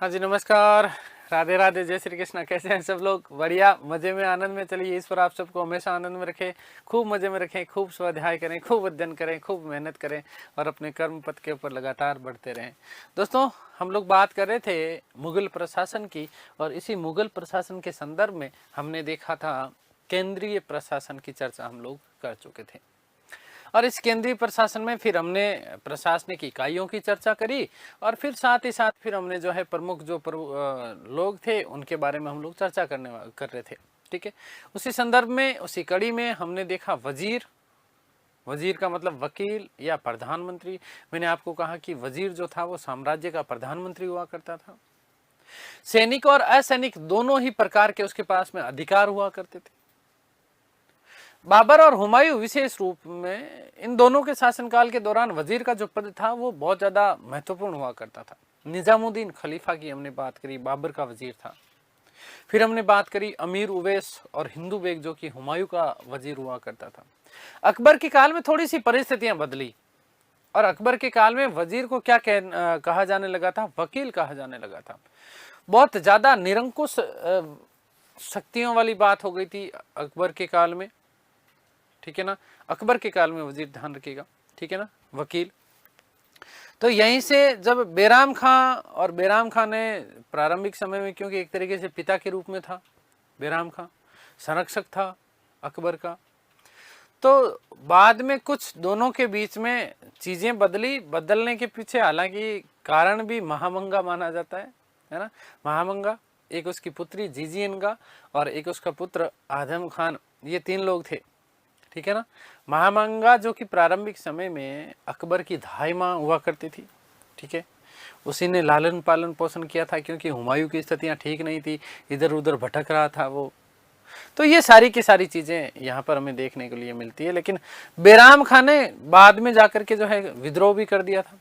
हाँ जी, नमस्कार। राधे राधे, जय श्री कृष्णा। कैसे हैं सब लोग? बढ़िया, मजे में, आनंद में। चलिए, ईश्वर आप सबको हमेशा आनंद में रखे, खूब मजे में रखें, खूब स्वाध्याय करें, खूब अध्ययन करें, खूब मेहनत करें और अपने कर्म पथ के ऊपर लगातार बढ़ते रहें। दोस्तों, हम लोग बात कर रहे थे मुगल प्रशासन की, और इसी मुगल प्रशासन के संदर्भ में हमने देखा था केंद्रीय प्रशासन की चर्चा हम लोग कर चुके थे। और इस केंद्रीय प्रशासन में फिर हमने प्रशासनिक इकाइयों की चर्चा करी, और फिर साथ ही साथ फिर हमने जो है प्रमुख लोग थे उनके बारे में हम लोग चर्चा कर रहे थे। ठीक है, उसी संदर्भ में, उसी कड़ी में हमने देखा वजीर। वजीर का मतलब वकील या प्रधानमंत्री। मैंने आपको कहा कि वजीर जो था वो साम्राज्य का प्रधानमंत्री हुआ करता था। सैनिक और असैनिक दोनों ही प्रकार के उसके पास में अधिकार हुआ करते थे। बाबर और हुमायूं विशेष रूप में, इन दोनों के शासनकाल के दौरान वजीर का जो पद था वो बहुत ज्यादा महत्वपूर्ण हुआ करता था। निजामुद्दीन खलीफा की हमने बात करी, बाबर का वजीर था। फिर हमने बात करी अमीर उवैस और हिंदू बेग जो कि हुमायूं का वजीर हुआ करता था। अकबर के काल में थोड़ी सी परिस्थितियां बदली, और अकबर के काल में वजीर को क्या कहा जाने लगा था? वकील कहा जाने लगा था। बहुत ज्यादा निरंकुश शक्तियों वाली बात हो गई थी अकबर के काल में। ठीक है ना, अकबर के काल में वजीर, ध्यान रखिएगा। ठीक है ना, वकील। तो यहीं से जब बैराम खां, और बैराम खां ने प्रारंभिक समय में, क्योंकि एक तरीके से पिता के रूप में था बैराम खां, संरक्षक था अकबर का, तो बाद में कुछ दोनों के बीच में चीजें बदली। बदलने के पीछे हालांकि कारण भी महामंगा माना जाता है ना। महामंगा, एक उसकी पुत्री जीजीनगा और एक उसका पुत्र आजम खान, ये 3 लोग थे। ठीक है ना। महामंगा जो कि प्रारंभिक समय में अकबर की धाई माँ हुआ करती थी। ठीक है, उसी ने लालन पालन पोषण किया था, क्योंकि हुमायूं की स्थितियां ठीक नहीं थी, इधर उधर भटक रहा था वो। तो ये सारी की सारी चीजें यहाँ पर हमें देखने के लिए मिलती है। लेकिन बैराम खान ने बाद में जाकर के जो है विद्रोह भी कर दिया था।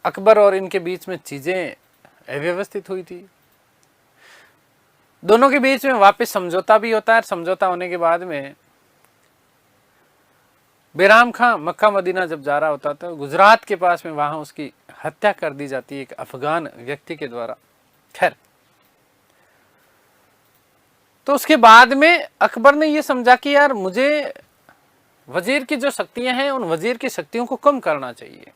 अकबर और इनके बीच में चीजें अव्यवस्थित हुई थी। दोनों के बीच में वापस समझौता भी होता है। समझौता होने के बाद में बैराम खां मक्का मदीना जब जा रहा होता तो गुजरात के पास में वहां उसकी हत्या कर दी जाती है एक अफगान व्यक्ति के द्वारा। खैर, तो उसके बाद में अकबर ने यह समझा कि यार मुझे वजीर की जो शक्तियां हैं उन वजीर की शक्तियों को कम करना चाहिए,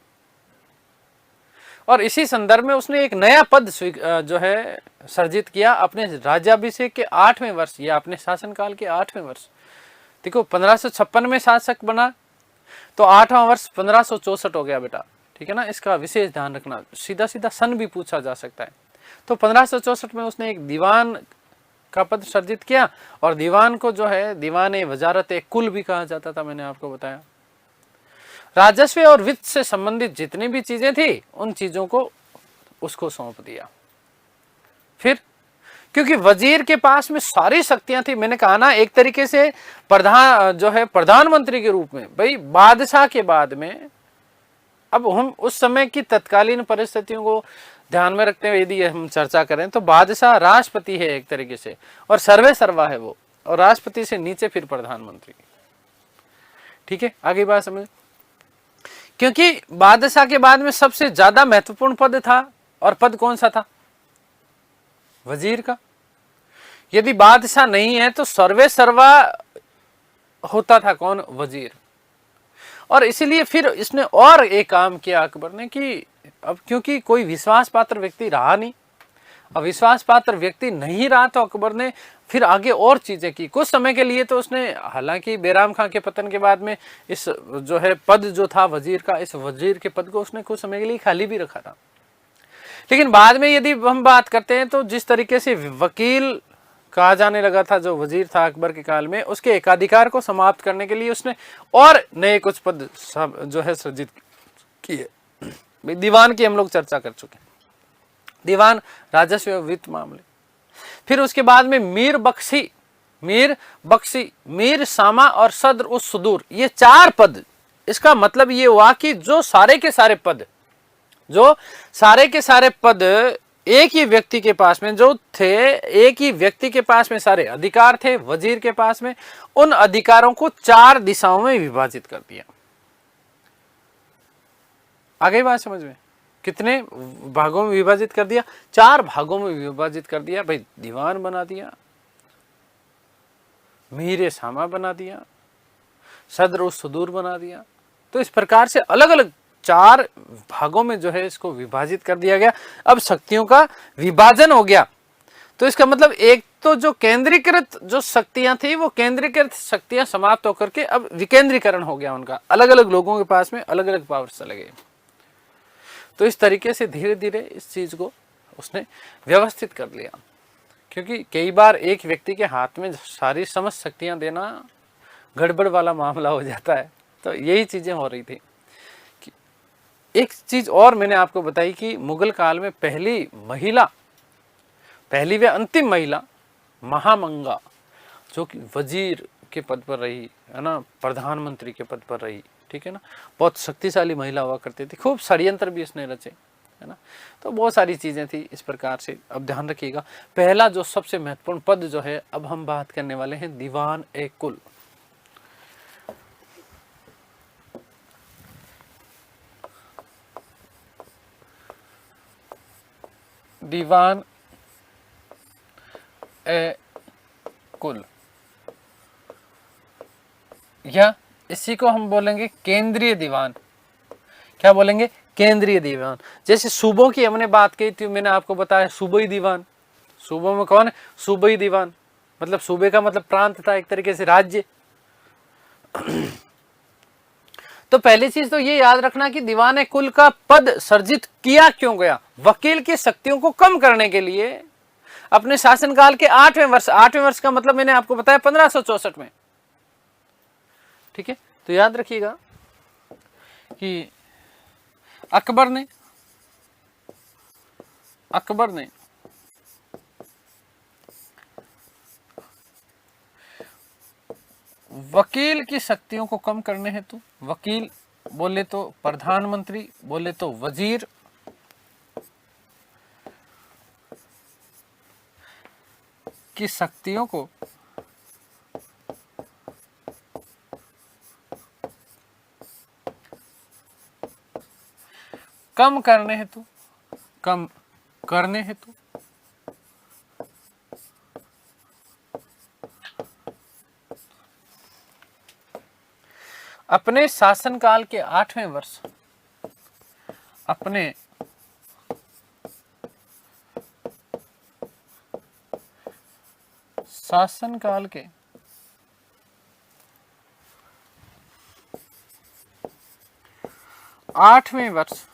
और इसी संदर्भ में उसने एक नया पद जो है सर्जित किया अपने राज्याभिषेक के 8वें वर्ष, या अपने शासनकाल के 8वें वर्ष। देखो, 1556 में शासक बना, तो 8वां वर्ष 1564 हो गया बेटा। ठीक है ना, इसका विशेष ध्यान रखना। सीधा सीधा सन भी पूछा जा सकता है। तो 1564 में उसने एक दीवान का पद सर्जित किया, और दीवान को जो है दीवान वजारत कुल भी कहा जाता था, मैंने आपको बताया। राजस्व और वित्त से संबंधित जितनी भी चीजें थी उन चीजों को उसको सौंप दिया। फिर क्योंकि वजीर के पास में सारी शक्तियां थी, मैंने कहा ना, एक तरीके से प्रधानमंत्री के रूप में, भाई बादशाह के बाद में। अब हम उस समय की तत्कालीन परिस्थितियों को ध्यान में रखते हुए यदि हम चर्चा करें तो बादशाह राष्ट्रपति है एक तरीके से, और सर्वे सर्वा है वो, और राष्ट्रपति से नीचे फिर प्रधानमंत्री। ठीक है, आगे बात समझ। क्योंकि बादशाह के बाद में सबसे ज्यादा महत्वपूर्ण पद था, और पद कौन सा था? वजीर का। यदि बादशाह नहीं है तो सर्वे सर्वा होता था कौन? वजीर। और इसीलिए फिर इसने और एक काम किया अकबर ने कि अब क्योंकि कोई विश्वास पात्र व्यक्ति रहा नहीं, अब विश्वास पात्र व्यक्ति नहीं रहा, तो अकबर ने फिर आगे और चीजें की। कुछ समय के लिए तो उसने, हालांकि बैराम खां के पतन के बाद में इस जो है पद जो था वजीर का, इस वजीर के पद को उसने कुछ समय के लिए खाली भी रखा था। लेकिन बाद में यदि हम बात करते हैं तो जिस तरीके से वकील कहा जाने लगा था जो वजीर था अकबर के काल में, उसके एकाधिकार को समाप्त करने के लिए उसने और नए कुछ पद जो है सृजित किए। दीवान की हम लोग चर्चा कर चुके हैं, दीवान, राजस्व, वित्त मामले। फिर उसके बाद में मीर बख्शी, मीर सामा और सद्र उस सुदूर, ये 4 पद। इसका मतलब ये हुआ कि जो सारे के सारे पद एक ही व्यक्ति के पास में जो थे, एक ही व्यक्ति के पास में सारे अधिकार थे वजीर के पास में, उन अधिकारों को 4 दिशाओं में विभाजित कर दिया। आ गई बात समझ में? कितने भागों में विभाजित कर दिया? 4 भागों में विभाजित कर दिया भाई। दीवान बना दिया, मीरे सामा बना दिया, सदर सुदूर बना दिया। तो इस प्रकार से अलग अलग 4 भागों में जो है इसको विभाजित कर दिया गया। अब शक्तियों का विभाजन हो गया, तो इसका मतलब एक तो जो केंद्रीकृत जो शक्तियां थी वो केंद्रीकृत शक्तियां समाप्त होकर के अब विकेंद्रीकरण हो गया उनका, अलग अलग लोगों के पास में अलग अलग पावर्स चले गए। तो इस तरीके से धीरे धीरे इस चीज को उसने व्यवस्थित कर लिया, क्योंकि कई बार एक व्यक्ति के हाथ में सारी समस्त शक्तियां देना गड़बड़ वाला मामला हो जाता है। तो यही चीजें हो रही थी। एक चीज और मैंने आपको बताई कि मुगल काल में पहली व अंतिम महिला महामंगा, जो कि वजीर के पद पर रही है ना, प्रधानमंत्री के पद पर रही, ठीक है ना, बहुत शक्तिशाली महिला हुआ करती थी। खूब षड्यंत्र भी इसने रचे, है ना। तो बहुत सारी चीजें थी इस प्रकार से। अब ध्यान रखिएगा, पहला जो सबसे महत्वपूर्ण पद जो है अब हम बात करने वाले हैं, दीवान ए कुल। दीवान ए कुल, या इसी को हम बोलेंगे केंद्रीय दीवान। क्या बोलेंगे? केंद्रीय दीवान। जैसे सूबों की हमने बात की थी, मैंने आपको बताया सूबाई दीवान। सूबों में कौन है? सूबाई दीवान। मतलब सूबे का मतलब प्रांत था, एक तरीके से राज्य। तो पहली चीज तो ये याद रखना कि दीवान कुल का पद सर्जित किया क्यों गया? वकील की शक्तियों को कम करने के लिए अपने शासनकाल के 8वें वर्ष का मतलब मैंने आपको बताया 1564 में, ठीक है। तो याद रखिएगा कि अकबर ने वकील की शक्तियों को कम करने हेतु, वकील बोले तो प्रधानमंत्री, बोले तो वजीर, की शक्तियों को कम करने हेतु अपने शासनकाल के 8वें वर्ष, अपने शासनकाल के 8वें वर्ष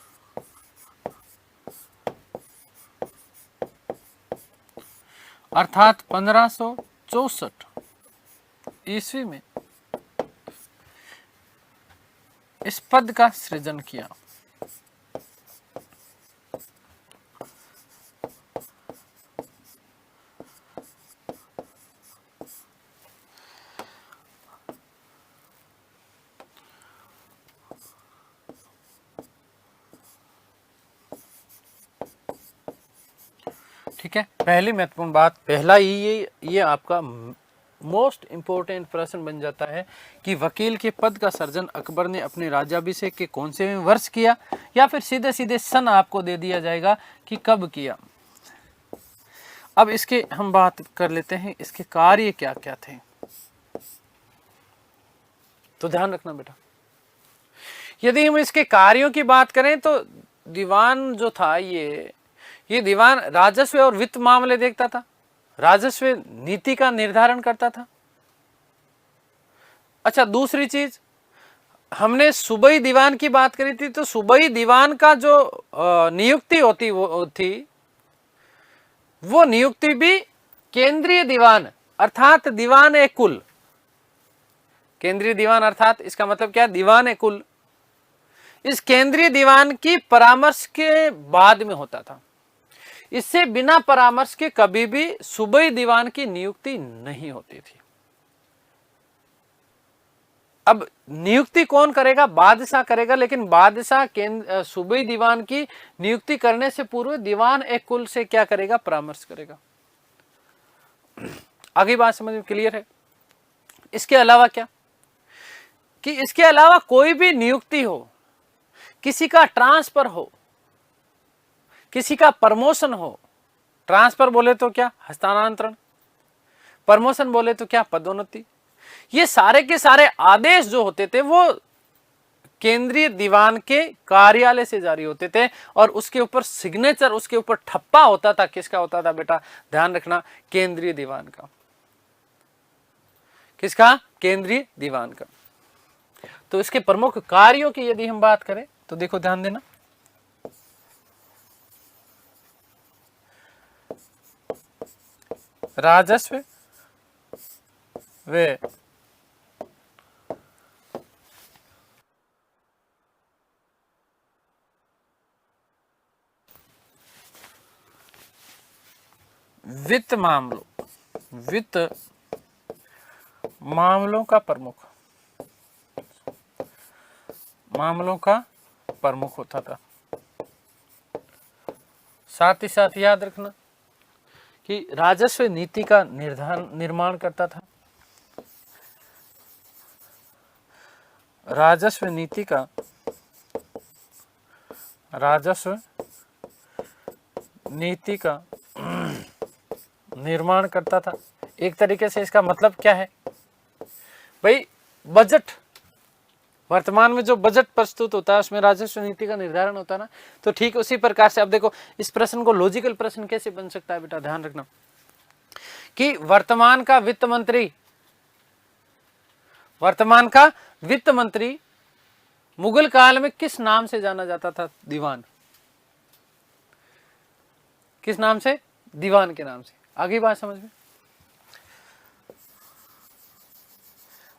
अर्थात 1564 ईस्वी में इस पद का सृजन किया। ठीक है, पहली महत्वपूर्ण बात, पहला ही ये आपका मोस्ट इंपोर्टेंट प्रश्न बन जाता है कि वकील के पद का सर्जन अकबर ने अपने राज्याभिषेक के कौन से वर्ष किया, या फिर सीधे सीधे सन आपको दे दिया जाएगा कि कब किया। अब इसके हम बात कर लेते हैं, इसके कार्य क्या क्या थे। तो ध्यान रखना बेटा, यदि हम इसके कार्यों की बात करें तो दीवान जो था ये दीवान राजस्व और वित्त मामले देखता था, राजस्व नीति का निर्धारण करता था। अच्छा, दूसरी चीज, हमने सूबाई दीवान की बात करी थी, तो सूबाई दीवान का जो नियुक्ति होती वो थी, वो नियुक्ति भी केंद्रीय दीवान अर्थात दीवान ए कुल, केंद्रीय दीवान अर्थात इसका मतलब क्या? दीवान ए कुल, इस केंद्रीय दीवान की परामर्श के बाद में होता था। इससे बिना परामर्श के कभी भी सूबाई दीवान की नियुक्ति नहीं होती थी। अब नियुक्ति कौन करेगा? बादशाह करेगा, लेकिन बादशाह सूबाई दीवान की नियुक्ति करने से पूर्व दीवान एक कुल से क्या करेगा? परामर्श करेगा। आगे बात समझ में क्लियर है? इसके अलावा क्या कि इसके अलावा कोई भी नियुक्ति हो, किसी का ट्रांसफर हो, किसी का प्रमोशन हो, ट्रांसफर बोले तो क्या, हस्तांतरण, प्रमोशन बोले तो क्या, पदोन्नति, ये सारे के सारे आदेश जो होते थे वो केंद्रीय दीवान के कार्यालय से जारी होते थे और उसके ऊपर सिग्नेचर, उसके ऊपर ठप्पा होता था। किसका होता था बेटा, ध्यान रखना, केंद्रीय दीवान का। किसका, केंद्रीय दीवान का। तो इसके प्रमुख कार्यों की यदि हम बात करें तो देखो ध्यान देना, राजस्व व वित्त मामलों का प्रमुख होता था। साथ ही साथ याद रखना कि राजस्व नीति का निर्माण करता था। राजस्व नीति का निर्माण करता था। एक तरीके से इसका मतलब क्या है भाई, बजट, वर्तमान में जो बजट प्रस्तुत होता है उसमें राजस्व नीति का निर्धारण होता है ना। तो ठीक उसी प्रकार से अब देखो इस प्रश्न को लॉजिकल प्रश्न कैसे बन सकता है बेटा, ध्यान रखना कि वर्तमान का वित्त मंत्री मुगल काल में किस नाम से जाना जाता था, दीवान। किस नाम से, दीवान के नाम से। आगे बात समझ में,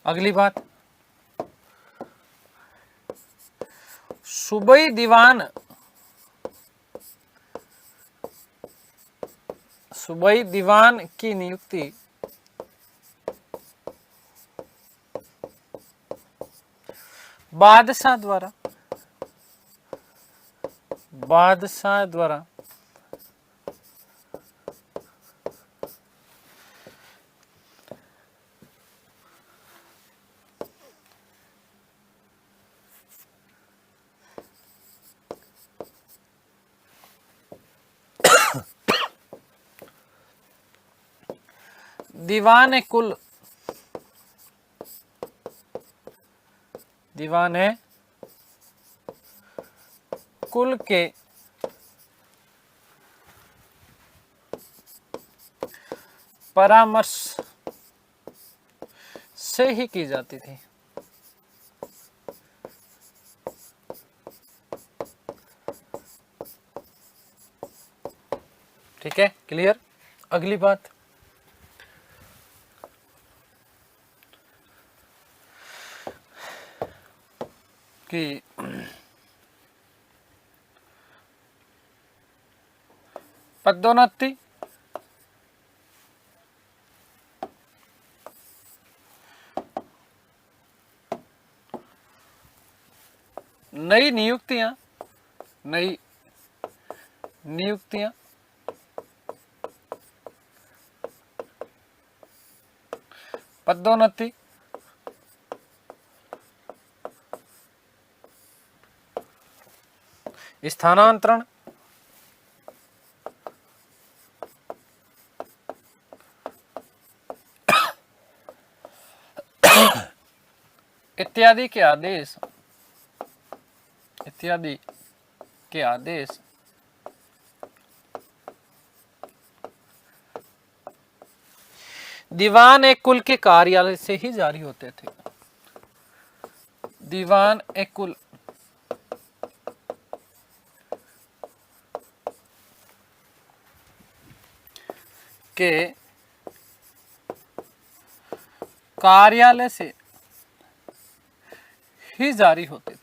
अगली बात, सूबाई दीवान की नियुक्ति बादशाह द्वारा दीवान कुल के परामर्श से ही की जाती थी। ठीक है, क्लियर। अगली बात, कि पदोन्नति नई नियुक्तियां पदोन्नति स्थानांतरण इत्यादि के आदेश दीवान एक कुल के कार्यालय से ही जारी होते थे। दीवान एक कुल के कार्यालय से ही जारी होते थे।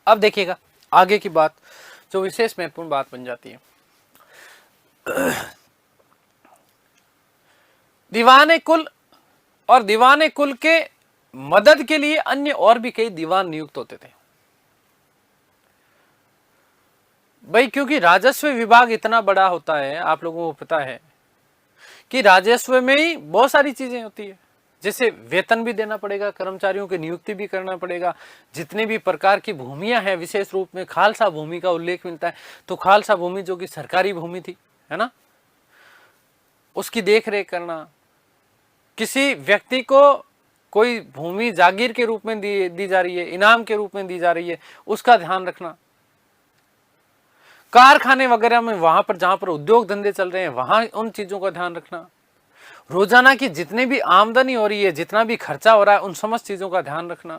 अब देखिएगा आगे की बात जो विशेष महत्वपूर्ण बात बन जाती है। दीवान कुल और दीवाने कुल के मदद के लिए अन्य और भी कई दीवान नियुक्त होते थे भाई, क्योंकि राजस्व विभाग इतना बड़ा होता है, आप लोगों को पता है कि राजस्व में ही बहुत सारी चीजें होती है, जैसे वेतन भी देना पड़ेगा, कर्मचारियों की नियुक्ति भी करना पड़ेगा, जितने भी प्रकार की भूमियां हैं, विशेष रूप में खालसा भूमि का उल्लेख मिलता है। तो खालसा भूमि जो कि सरकारी भूमि थी, है ना, उसकी देख रेख करना, किसी व्यक्ति को कोई भूमि जागीर के रूप में दी जा रही है, इनाम के रूप में दी जा रही है, उसका ध्यान रखना, कारखाने वगैरह में वहां पर जहां पर उद्योग धंधे चल रहे हैं वहां उन चीजों का ध्यान रखना, रोजाना की जितने भी आमदनी हो रही है, जितना भी खर्चा हो रहा है, उन समस्त चीजों का ध्यान रखना।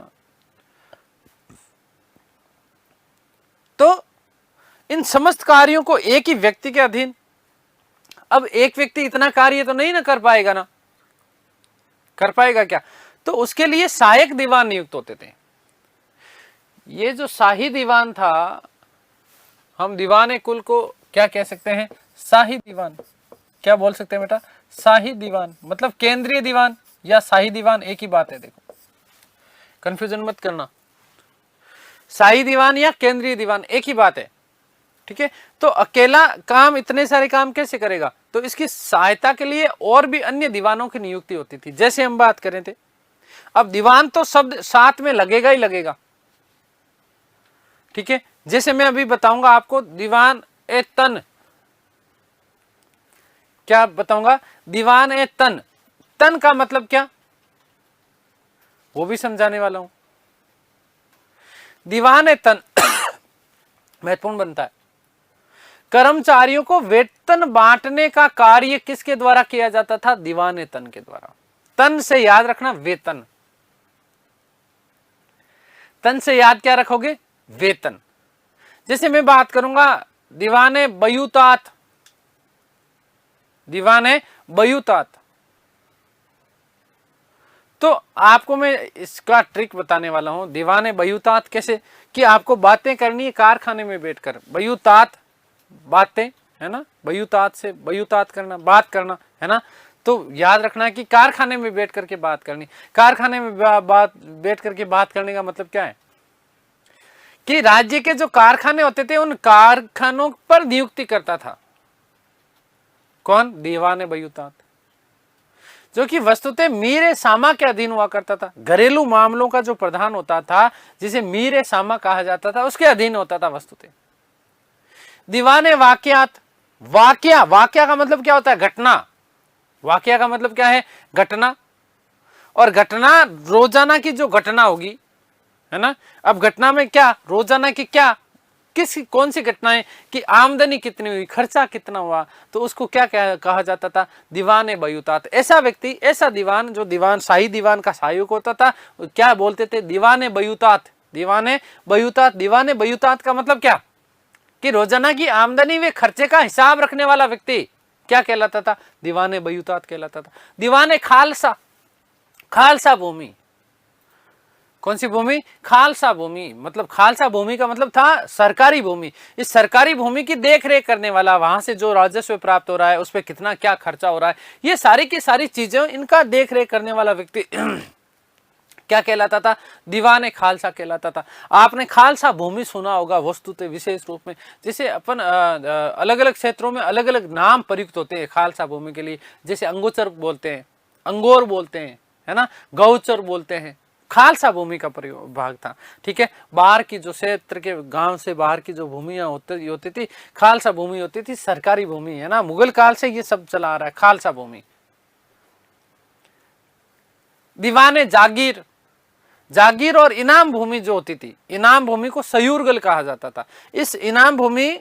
तो इन समस्त कार्यों को एक ही व्यक्ति के अधीन, अब एक व्यक्ति इतना कार्य तो नहीं ना कर पाएगा ना, कर पाएगा क्या? तो उसके लिए सहायक दीवान नियुक्त होते थे। ये जो शाही दीवान था, हम दीवाने कुल को क्या कह सकते हैं? शाही दीवान। क्या बोल सकते हैं बेटा? शाही दीवान, मतलब केंद्रीय दीवान या शाही दीवान एक ही बात है, देखो कंफ्यूजन मत करना। शाही दीवान या केंद्रीय दीवान एक ही बात है, ठीक है। तो अकेला काम इतने सारे काम कैसे करेगा? तो इसकी सहायता के लिए और भी अन्य दीवानों की नियुक्ति होती थी, जैसे हम बात करें थे। अब दीवान तो शब्द साथ में लगेगा ही लगेगा, ठीक है। जैसे मैं अभी बताऊंगा आपको दीवान ए तन, क्या बताऊंगा? दीवान ए तन, तन का मतलब क्या, वो भी समझाने वाला हूं। दीवान ए तन महत्वपूर्ण बनता है। कर्मचारियों को वेतन बांटने का कार्य किसके द्वारा किया जाता था? दीवान ए तन के द्वारा। तन से याद रखना वेतन, तन से याद क्या रखोगे? वेतन। जैसे मैं बात करूंगा दीवाने बयूतात, दीवाने बयूतात, तो आपको मैं इसका ट्रिक बताने वाला हूं। दीवाने बयूतात कैसे? कि आपको बातें करनी है कारखाने में बैठकर, बयूतात बातें, है ना, बयूतात से बयूतात करना, बात करना, है ना। तो याद रखना कि कारखाने में बैठ करके बात करनी। कारखाने में बैठ करके बात करने का मतलब क्या है? कि राज्य के जो कारखाने होते थे उन कारखानों पर नियुक्ति करता था कौन? दीवाने बयूतात, जो कि वस्तुतः मीर सामा के अधीन हुआ करता था। घरेलू मामलों का जो प्रधान होता था, जिसे मीर सामा कहा जाता था, उसके अधीन होता था वस्तुतः। दीवाने वाकयात, वाकया, वाकया का मतलब क्या होता है? घटना। वाकया का मतलब क्या है? घटना। और घटना रोजाना की जो घटना होगी, है ना। अब घटना में क्या, रोजाना की क्या, किस कौन सी घटनाएं, कि आमदनी कितनी हुई, खर्चा कितना हुआ, तो उसको क्या कहा जाता था? दीवाने बयूतात। ऐसा व्यक्ति, ऐसा दीवान, जो दीवान शाही दीवान का सहायक होता था, क्या बोलते थे? दीवाने बयूतात। दीवाने बयूतात। दीवाने बयूतात का मतलब क्या? कि रोजाना की आमदनी व खर्चे का हिसाब रखने वाला व्यक्ति क्या कहलाता था? दीवाने बयूतात कहलाता था। दीवाने खालसा, खालसा भूमि, कौन सी भूमि? खालसा भूमि। मतलब खालसा भूमि का मतलब था सरकारी भूमि। इस सरकारी भूमि की देख रेख करने वाला, वहां से जो राजस्व प्राप्त हो रहा है, उस पर कितना क्या खर्चा हो रहा है, ये सारी की सारी चीजें, इनका देख रेख करने वाला व्यक्ति क्या कहलाता था? दीवाने खालसा कहलाता था। आपने खालसा भूमि सुना होगा वस्तुतः विशेष रूप में, जैसे अपन अलग अलग क्षेत्रों में अलग अलग नाम प्रयुक्त होते हैं खालसा भूमि के लिए। जैसे अंगोचर बोलते हैं, अंगोर बोलते हैं, है ना, गौचर बोलते हैं। खालसा भूमि का प्रयोग भाग था, ठीक है। बाहर की जो क्षेत्र के गांव से बाहर की जो भूमियां होती थी, खालसा भूमि होती थी, सरकारी भूमि, है ना। मुगल काल से ये सब चला आ रहा है, खालसा भूमि। दीवाने जागीर, जागीर और इनाम भूमि जो होती थी, इनाम भूमि को सयूरगल कहा जाता था। इस इनाम भूमि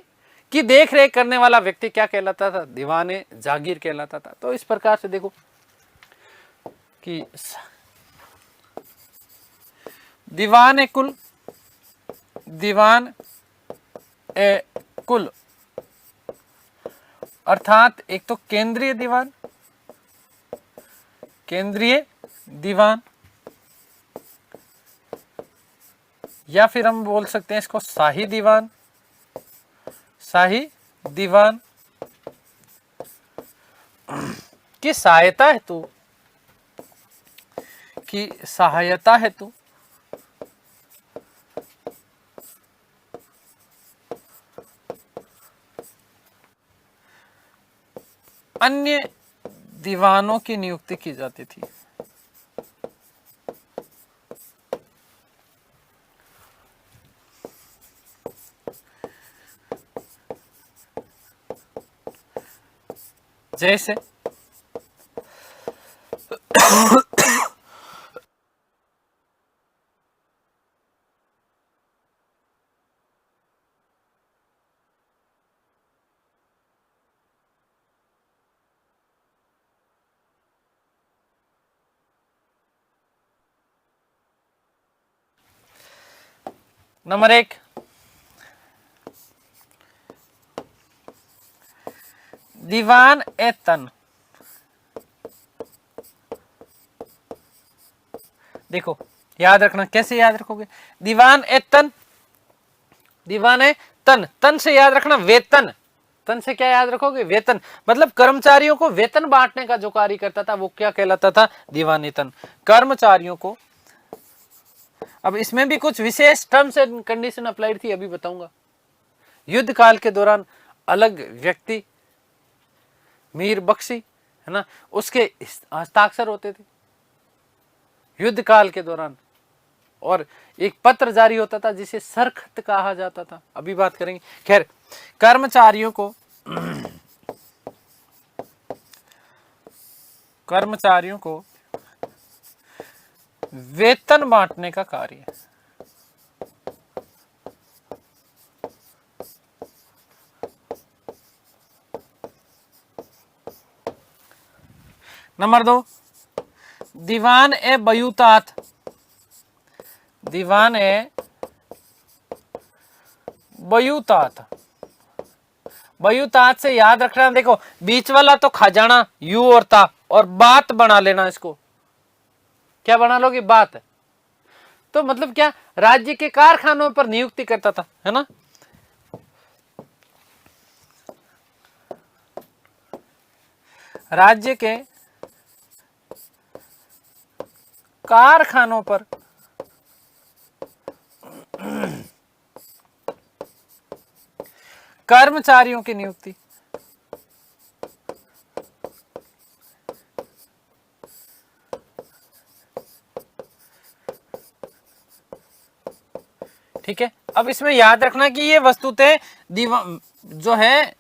की देख रेख करने वाला व्यक्ति क्या कहलाता था? दीवाने जागीर कहलाता था। तो इस प्रकार से देखो कि दीवान ए कुल, दीवान ए कुल अर्थात एक तो केंद्रीय दीवान, केंद्रीय दीवान, या फिर हम बोल सकते हैं इसको शाही दीवान, शाही दीवान की सहायता हेतु की सहायता हेतु अन्य दीवानों की नियुक्ति की जाती थी। जैसे नंबर 1, दीवान ए तन। देखो याद रखना, कैसे याद रखोगे? दीवान ए तन, दीवान ए तन, तन से याद रखना वेतन। तन से क्या याद रखोगे? वेतन। मतलब कर्मचारियों को वेतन बांटने का जो कार्य करता था वो क्या कहलाता था? दीवान ए तन। कर्मचारियों को, अब इसमें भी कुछ विशेष टर्म्स एंड कंडीशन अप्लाइड थी, अभी बताऊंगा। युद्ध काल के दौरान अलग व्यक्ति, मीर बख्शी है ना, उसके हस्ताक्षर होते थे युद्ध काल के दौरान, और एक पत्र जारी होता था जिसे सरखत कहा जाता था, अभी बात करेंगे। खैर, कर्मचारियों को वेतन बांटने का कार्य। नंबर 2, दीवान ए बयूतात। दीवान ए बयूतात, बयूतात से याद रखना, देखो बीच वाला तो खजाना यू और ता, और बात बना लेना इसको। क्या बना लोगे? बात। तो मतलब क्या? राज्य के कारखानों पर नियुक्ति करता था, है ना। राज्य के कारखानों पर कर्मचारियों की नियुक्ति। ठीक है, अब इसमें याद रखना कि ये वस्तुतः जो है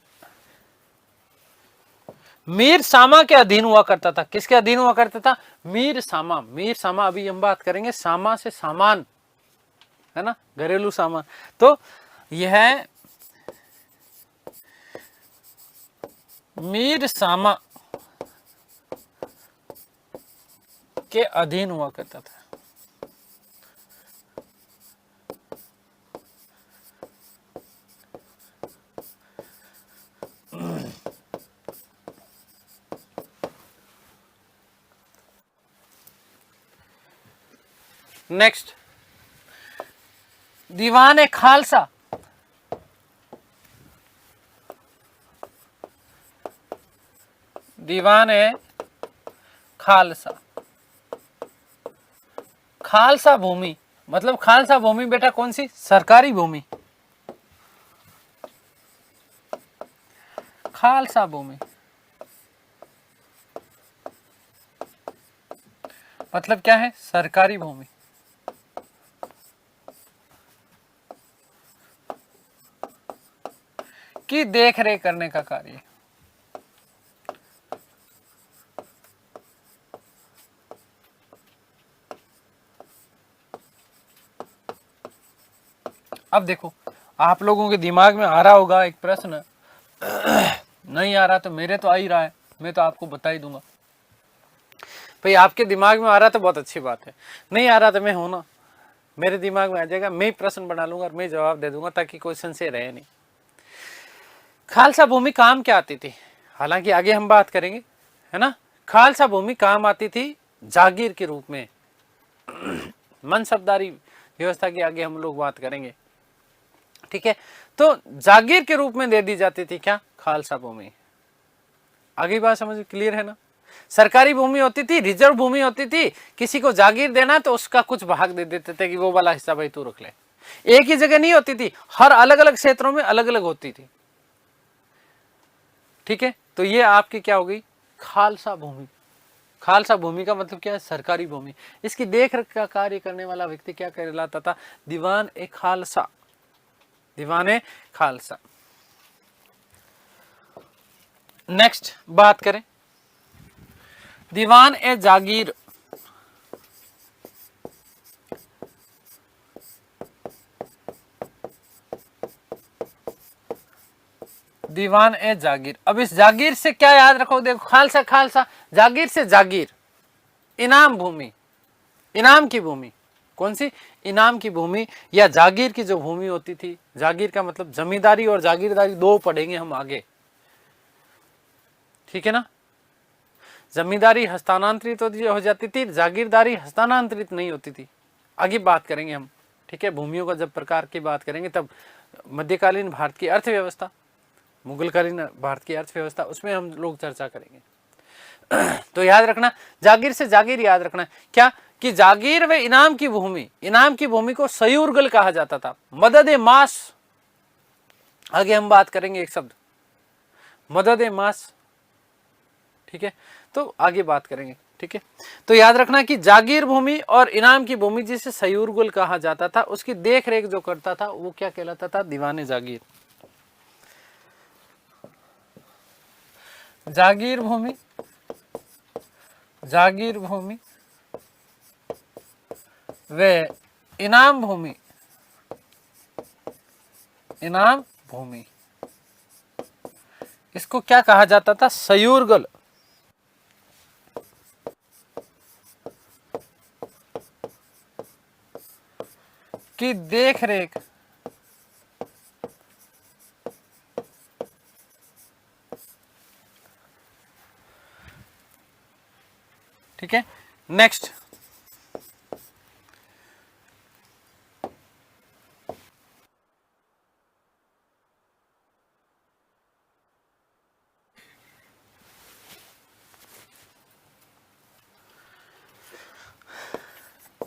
मीर सामा के अधीन हुआ करता था। किसके अधीन हुआ करता था? मीर सामा। मीर सामा, अभी हम बात करेंगे। सामा से सामान, है ना, घरेलू सामान। तो यह मीर सामा के अधीन हुआ करता था। नेक्स्ट, दीवान ए खालसा। दीवान ए खालसा। खालसा भूमि, मतलब खालसा भूमि बेटा कौन सी? सरकारी भूमि। खालसा भूमि मतलब क्या है? सरकारी भूमि। की देख रेख करने का कार्य। अब देखो, आप लोगों के दिमाग में आ रहा होगा एक प्रश्न, नहीं आ रहा तो मेरे तो आ ही रहा है, मैं तो आपको बता ही दूंगा। भाई आपके दिमाग में आ रहा तो बहुत अच्छी बात है, नहीं आ रहा तो मैं हूं ना, मेरे दिमाग में आ जाएगा, मैं प्रश्न बना लूंगा और मैं जवाब दे दूंगा ताकि कोई संशय रहे नहीं। खालसा भूमि काम क्या आती थी? हालांकि आगे हम बात करेंगे, है ना। खालसा भूमि काम आती थी जागीर के रूप में। मनसबदारी व्यवस्था की आगे हम लोग बात करेंगे, ठीक है। तो जागीर के रूप में दे दी जाती थी क्या? खालसा भूमि। आगे बात समझ क्लियर है ना। सरकारी भूमि होती थी, रिजर्व भूमि होती थी, किसी को जागीर देना तो उसका कुछ भाग दे देते थे कि वो वाला हिस्सा भाई तू रख ले। एक ही जगह नहीं होती थी, हर अलग अलग क्षेत्रों में अलग अलग होती थी। ठीक है, तो ये आपकी क्या हो गई, खालसा भूमि। खालसा भूमि का मतलब क्या है, सरकारी भूमि। इसकी देख रेख का कार्य करने वाला व्यक्ति क्या कहलाता था, दीवान ए खालसा। दीवान ए खालसा। नेक्स्ट बात करें दीवान ए जागीर। दीवान ए जागीर। अब इस जागीर से क्या याद रखो, देखो खालसा खालसा, जागीर से जागीर, इनाम भूमि, इनाम की भूमि। कौन सी, इनाम की भूमि या जागीर की जो भूमि होती थी। जागीर का मतलब जमींदारी और जागीरदारी दो पढ़ेंगे हम आगे, ठीक है ना। जमींदारी हस्तांतरित हो जाती थी, जागीरदारी हस्तांतरित नहीं होती थी। आगे बात करेंगे हम, ठीक है। भूमियों का जब प्रकार की बात करेंगे तब मध्यकालीन भारत की अर्थव्यवस्था, मुगलकालीन भारत की अर्थव्यवस्था, उसमें हम लोग चर्चा करेंगे। तो याद रखना, जागीर से जागीर याद रखना क्या, कि जागीर व इनाम की भूमि, इनाम की भूमि को सयूरगल कहा जाता था। मदद ए मास, आगे हम बात करेंगे एक शब्द मदद ए मास, ठीक है, तो आगे बात करेंगे, ठीक है। तो याद रखना कि जागीर भूमि और इनाम की भूमि जिसे सयूरगुल कहा जाता था, उसकी देख रेख जो करता था वो क्या कहलाता था, दीवाने जागीर। जागीर भूमि, जागीर भूमि व इनाम भूमि, इनाम भूमि, इसको क्या कहा जाता था, सयूरगल। की देख रेख ठीक है। नेक्स्ट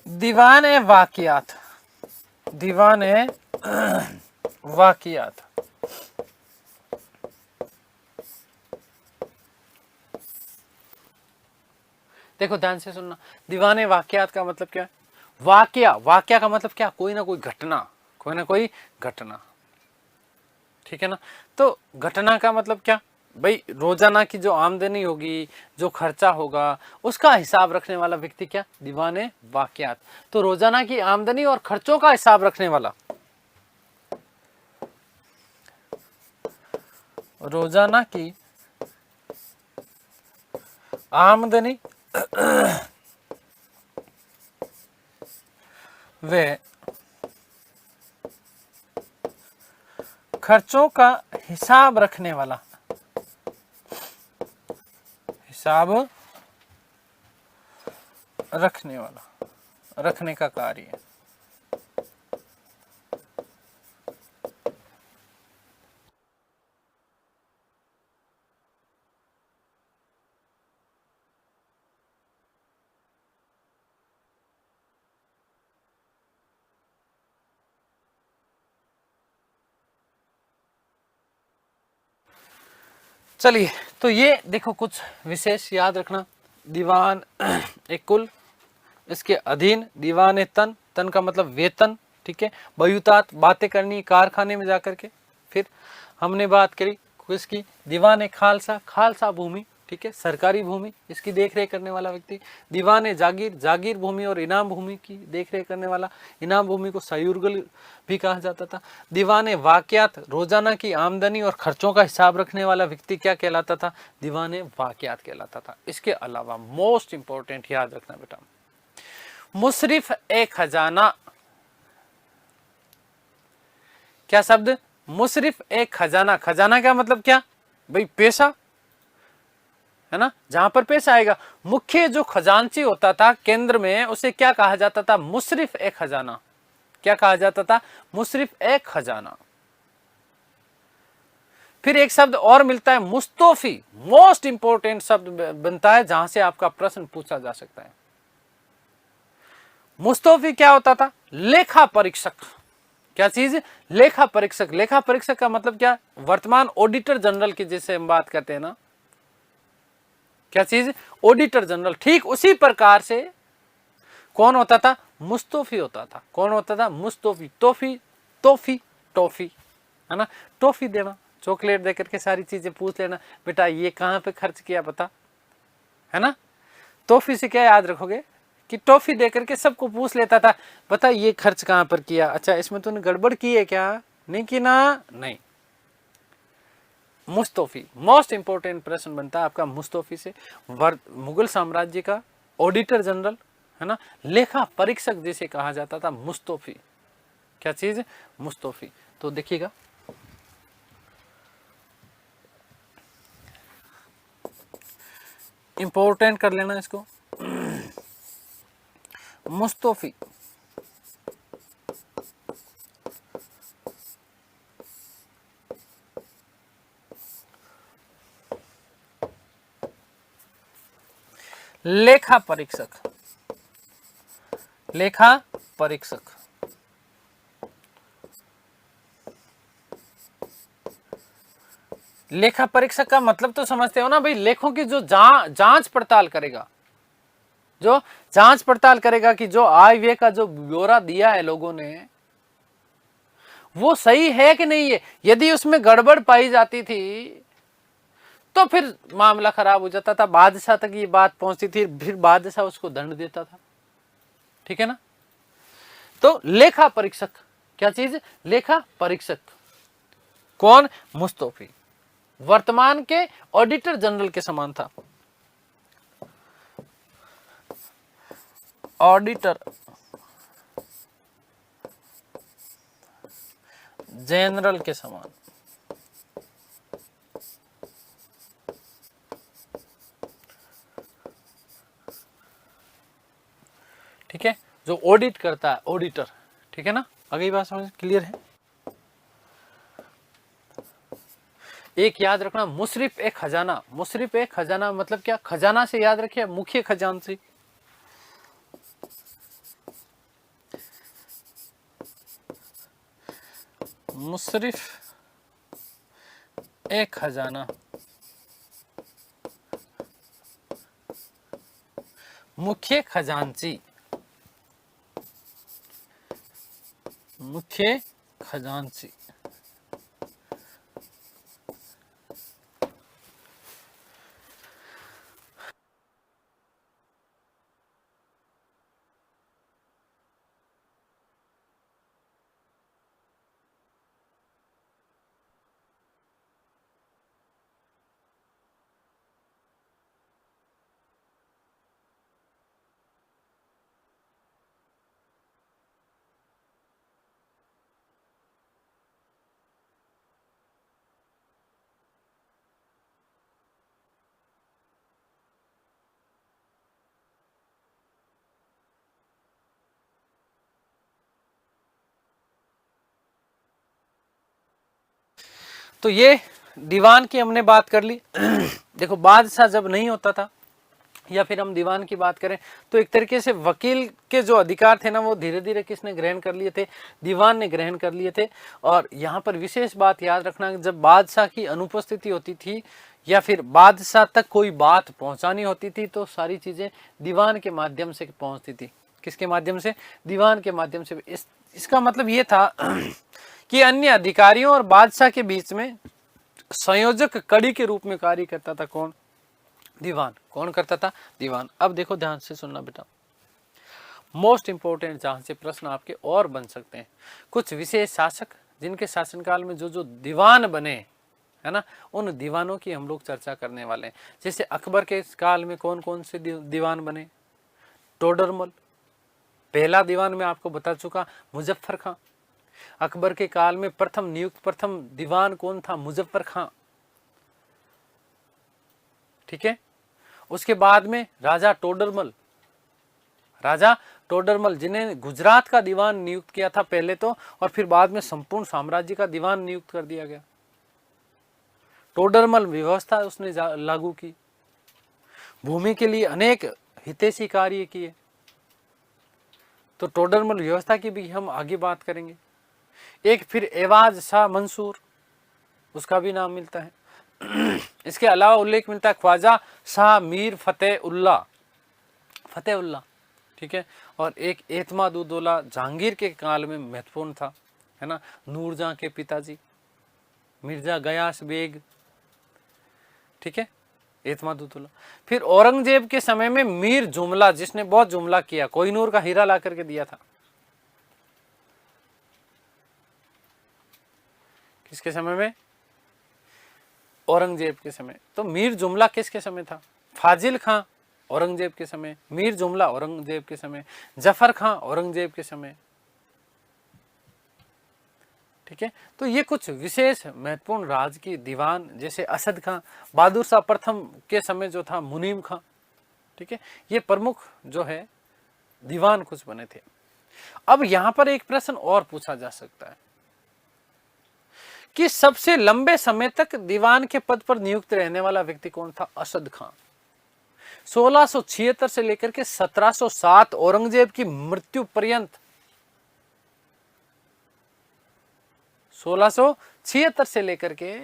दीवान ए वाकियात, दीवान ए वाकियात। देखो ध्यान से सुनना, दीवाने वाकयात का मतलब क्या है, वाकया, वाकया का मतलब क्या, कोई ना कोई घटना, कोई ना कोई घटना, ठीक है ना। तो घटना का मतलब क्या भाई, रोजाना की जो आमदनी होगी, जो खर्चा होगा, उसका हिसाब रखने वाला व्यक्ति क्या, दीवाने वाकयात। तो रोजाना की आमदनी और खर्चों का हिसाब रखने वाला, रोजाना की आमदनी वे खर्चों का हिसाब रखने वाला, हिसाब रखने वाला, रखने का कार्य है। चलिए, तो ये देखो कुछ विशेष याद रखना। दीवान एक कुल, इसके अधीन दीवान तन, तन का मतलब वेतन, ठीक है। बयुतात, बातें करनी कारखाने में जाकर के। फिर हमने बात करी किसकी, दीवान खालसा, खालसा भूमि, ठीक है, सरकारी भूमि, इसकी देखरेख करने वाला व्यक्ति। दीवान जागीर, जागीर भूमि और इनाम भूमि की देखरेख करने वाला, इनाम भूमि को सयूरगल भी कहा जाता था। दीवान वाकयात, रोजाना की आमदनी और खर्चों का हिसाब रखने वाला व्यक्ति क्या कहलाता था, दीवान वाकयात कहलाता था। इसके अलावा मोस्ट इंपॉर्टेंट याद रखना बेटा, मुसरिफ ए खजाना। क्या शब्द, मुसरिफ ए खजाना। खजाना का मतलब क्या भाई, पैसा, है ना, जहां पर पैसा आएगा। मुख्य जो खजांची होता था केंद्र में, उसे क्या कहा जाता था, मुसरिफ ए खजाना। क्या कहा जाता था, मुसरिफ ए खजाना। फिर एक शब्द और मिलता है मुस्तौफी, मोस्ट इंपोर्टेंट शब्द बनता है जहां से आपका प्रश्न पूछा जा सकता है। मुस्तौफी क्या होता था? लेखा परीक्षक। क्या चीज? लेखा परीक्षक। लेखा परीक्षक का मतलब क्या? वर्तमान ऑडिटर जनरल की जैसे हम बात करते हैं ना, क्या चीज? Auditor general. ठीक उसी प्रकार से कौन होता था? मुस्तौफी होता था। कौन होता था? मुस्तौफी। तोफी, टॉफी, टॉफी, है ना, टॉफी देना, चॉकलेट देकर के सारी चीजें पूछ लेना, बेटा ये कहाँ पे खर्च किया बता, है ना। टॉफी से क्या याद रखोगे कि टॉफी देकर के सबको पूछ लेता था, बता ये खर्च कहाँ पर किया, अच्छा इसमें तूने गड़बड़ की है क्या, नहीं की ना, नहीं। मुस्तौफी, मोस्ट इंपोर्टेंट प्रश्न बनता है आपका मुस्तौफी से। मुगल साम्राज्य का ऑडिटर जनरल, है ना, लेखा परीक्षक जिसे कहा जाता था, मुस्तौफी। क्या चीज? मुस्तौफी। तो देखिएगा, इंपॉर्टेंट कर लेना इसको। मुस्तौफी, लेखा परीक्षक, लेखा परीक्षक। लेखा परीक्षक का मतलब तो समझते हो ना भाई, लेखों की जो जांच पड़ताल करेगा, जो जांच पड़ताल करेगा कि जो आय व्यय का जो ब्यौरा दिया है लोगों ने वो सही है कि नहीं है। यदि उसमें गड़बड़ पाई जाती थी तो फिर मामला खराब हो जाता था, बादशाह तक ये बात पहुंचती थी, फिर बादशाह उसको दंड देता था। ठीक है ना। तो लेखा परीक्षक, क्या चीज? लेखा परीक्षक। कौन? मुस्तौफी। वर्तमान के ऑडिटर जनरल के समान था, ऑडिटर जनरल के समान। ठीक है, जो ऑडिट करता है, ऑडिटर। ठीक है ना, अगली बात समझ क्लियर है। एक याद रखना, मुशरिफ एक खजाना। मुशरिफ एक खजाना मतलब क्या? खजाना से याद रखिए मुख्य खजांची। मुशरिफ एक खजाना, मुख्य खजांची, मुख्य खजांची। तो ये दीवान की हमने बात कर ली। देखो, बादशाह जब नहीं होता था या फिर हम दीवान की बात करें तो एक तरीके से वकील के जो अधिकार थे ना वो धीरे धीरे किसने ग्रहण कर लिए थे? दीवान ने ग्रहण कर लिए थे। और यहाँ पर विशेष बात याद रखना, जब बादशाह की अनुपस्थिति होती थी या फिर बादशाह तक कोई बात पहुंचानी होती थी तो सारी चीजें दीवान के माध्यम से पहुंचती थी। किसके माध्यम से? दीवान के माध्यम से। इसका मतलब ये था कि अन्य अधिकारियों और बादशाह के बीच में संयोजक कड़ी के रूप में कार्य करता था कौन? दीवान। कौन करता था? दीवान। अब देखो ध्यान से सुनना बेटा, मोस्ट इंपोर्टेंट जहां से प्रश्न आपके और बन सकते हैं। कुछ विशेष शासक जिनके शासनकाल में जो जो दीवान बने, है ना, उन दीवानों की हम लोग चर्चा करने वाले हैं। जैसे अकबर के काल में कौन कौन से दीवान बने? टोडरमल। पहला दीवान मैं आपको बता चुका, मुजफ्फर खां। अकबर के काल में प्रथम नियुक्त प्रथम दीवान कौन था? मुजफ्फर खां। ठीक है। उसके बाद में राजा टोडरमल, राजा टोडरमल जिन्हें गुजरात का दीवान नियुक्त किया था पहले तो, और फिर बाद में संपूर्ण साम्राज्य का दीवान नियुक्त कर दिया गया। टोडरमल व्यवस्था उसने लागू की, भूमि के लिए अनेक हितैषी कार्य किए। तो टोडरमल व्यवस्था की भी हम आगे बात करेंगे। एक फिर एवाज शाह मंसूर, उसका भी नाम मिलता है। इसके अलावा उल्लेख मिलता है ख्वाजा शाह मीर फतेह उल्लाह, ठीक है। और एक एतमादुद्दौला जहांगीर के काल में महत्वपूर्ण था, है ना, नूरजहां के पिताजी मिर्जा गयास बेग, ठीक है, एतमादुद्दौला। फिर औरंगजेब के समय में मीर जुमला, जिसने बहुत जुमला किया, कोहिनूर का हीरा ला करके दिया था। किसके समय में? औरंगजेब के समय। तो मीर जुमला किसके समय था? फाजिल खां औरंगजेब के समय, मीर जुमला औरंगजेब के समय, जफर खां औरंगजेब के समय, ठीक है। तो ये कुछ विशेष महत्वपूर्ण राज की दीवान, जैसे असद खां, बहादुर शाह प्रथम के समय जो था मुनीम खां, ठीक है, ये प्रमुख जो है दीवान कुछ बने थे। अब यहां पर एक प्रश्न और पूछा जा सकता है कि सबसे लंबे समय तक दीवान के पद पर नियुक्त रहने वाला व्यक्ति कौन था? असद खां। 1676 से लेकर के 1707 औरंगजेब की मृत्यु पर्यंत, 1676 से लेकर के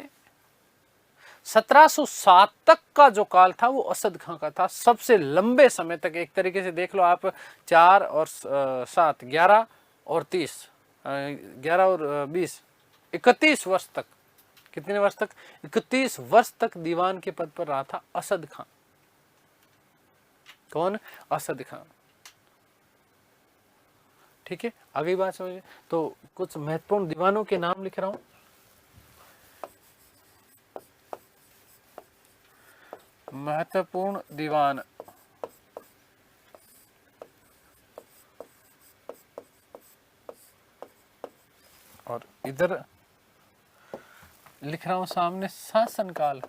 1707 तक का जो काल था वो असद खां का था। सबसे लंबे समय तक, एक तरीके से देख लो आप, 4 और 7, 11 और 30, 11 और 20, 31 वर्ष तक। कितने वर्ष तक? 31 वर्ष तक दीवान के पद पर रहा था असद खां। कौन? असद खां, ठीक है। आगे बात समझिए। तो कुछ महत्वपूर्ण दीवानों के नाम लिख रहा हूं। महत्वपूर्ण दीवान, और इधर लिख रहा हूं सामने शासनकाल,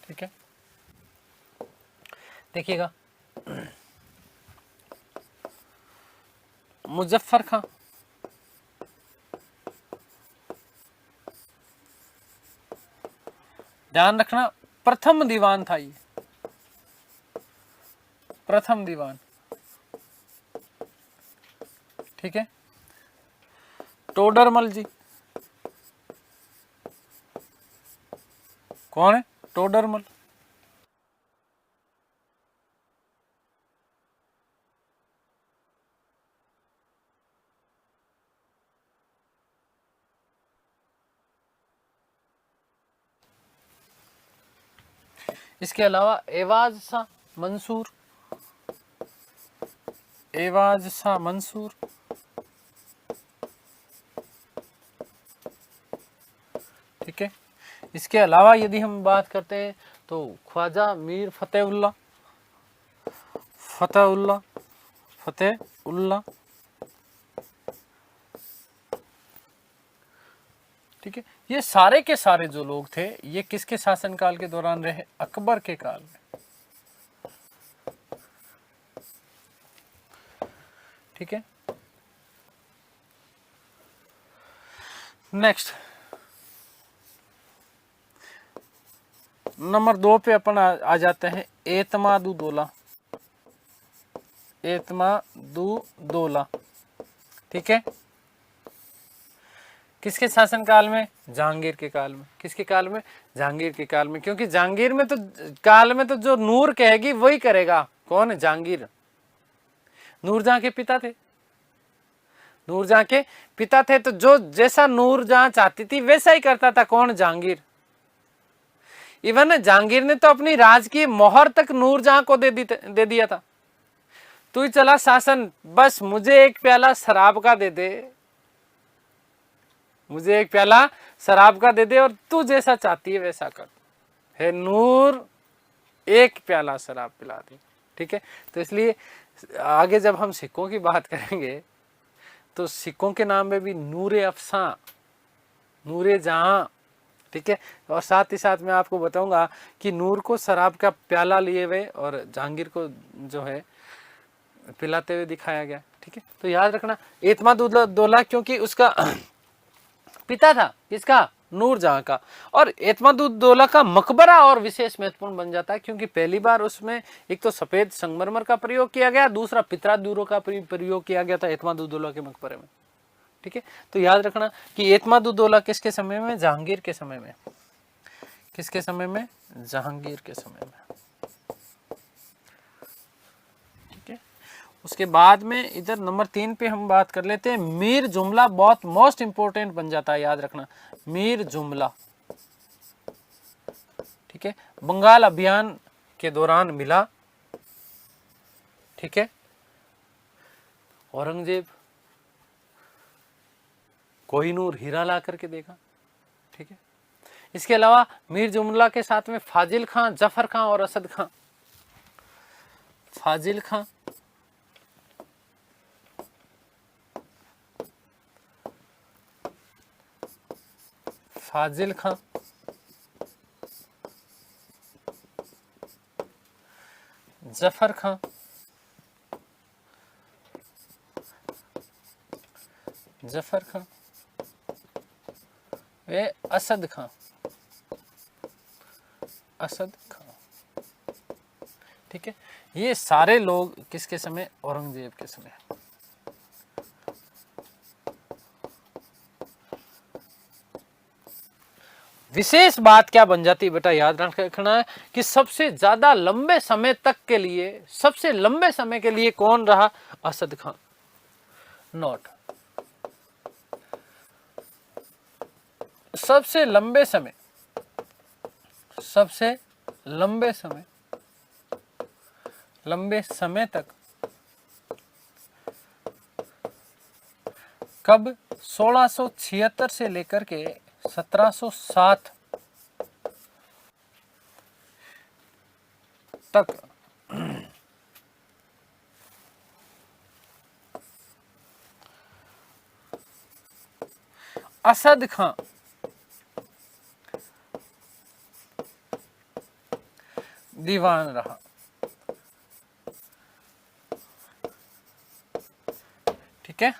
ठीक है। देखिएगा, मुजफ्फर खां, ध्यान रखना प्रथम दीवान था ये, प्रथम दीवान, ठीक है। टोडरमल जी, कौन है? टोडरमल। इसके अलावा एवाज शाह मंसूर, एवाज शाह मंसूर, ठीक है। इसके अलावा यदि हम बात करते हैं तो ख्वाजा मीर फतेहुल्लाह, ठीक है। ये सारे के सारे जो लोग थे, ये किसके शासनकाल के दौरान रहे? अकबर के काल में, ठीक है। नेक्स्ट, नंबर 2 पे अपन आ जाते हैं एतमादुद्दौला, एतमादुद्दौला, ठीक है। किसके शासनकाल में? जहांगीर के काल में। किसके काल में? जहांगीर के काल में, क्योंकि जहांगीर में तो काल में तो जो नूर कहेगी वही करेगा। कौन है? जहांगीर। नूरजहां के पिता थे, नूरजहां के पिता थे, तो जो जैसा नूरजहां चाहती थी वैसा ही करता था। कौन? जहांगीर। इवन जहांगीर ने तो अपनी राज की मोहर तक नूरजहां को दे दिया था। तू ही चला शासन, बस मुझे एक प्याला शराब का दे दे, मुझे एक प्याला शराब का दे दे, और तू जैसा चाहती है वैसा कर। है नूर, एक प्याला शराब पिला दे, ठीक है। तो इसलिए आगे जब हम सिक्कों की बात करेंगे तो सिक्कों के नाम में भी नूरे अफसा, नूरे जहां, ठीक है। और साथ ही साथ मैं आपको बताऊंगा कि नूर को शराब का प्याला लिए हुए और जहांगीर को जो है पिलाते हुए दिखाया गया, ठीक है। तो याद रखना एतमादुद्दौला, क्योंकि उसका पिता था किसका? नूरजहां का। और एतमादुद्दौला का मकबरा और विशेष महत्वपूर्ण बन जाता है, क्योंकि पहली बार उसमें एक तो सफेद संगमरमर का प्रयोग किया गया, दूसरा पितरादूरों का प्रयोग किया गया था एतमादुद्दौला के मकबरे में। ठीक है, तो याद रखना कि एतमादुद्दौला किसके समय में? जहांगीर के समय में। किसके समय में? जहांगीर के समय में। उसके बाद में इधर नंबर 3 पे हम बात कर लेते हैं। मीर जुमला बहुत मोस्ट इंपोर्टेंट बन जाता है, याद रखना, मीर जुमला। ठीक है, बंगाल अभियान के दौरान मिला। ठीक है, औरंगजेब कोहिनूर हीरा ला करके देखा। ठीक है, इसके अलावा मीर जुमला के साथ में फाजिल खां, जफर खां और असद खां। फाजिल खां, फाजिल खां, जफर खां, जफर खां, वे असद खां, असद खां। ठीक है, ये सारे लोग किसके समय? औरंगजेब के समय। विशेष बात क्या बन जाती है बेटा, याद रखना है कि सबसे ज्यादा लंबे समय तक के लिए, सबसे लंबे समय के लिए कौन रहा? असद खां। नोट, सबसे लंबे समय, सबसे लंबे समय, लंबे समय तक कब? 1676 से लेकर के 1707 तक असद खां दीवान रहा। ठीक है,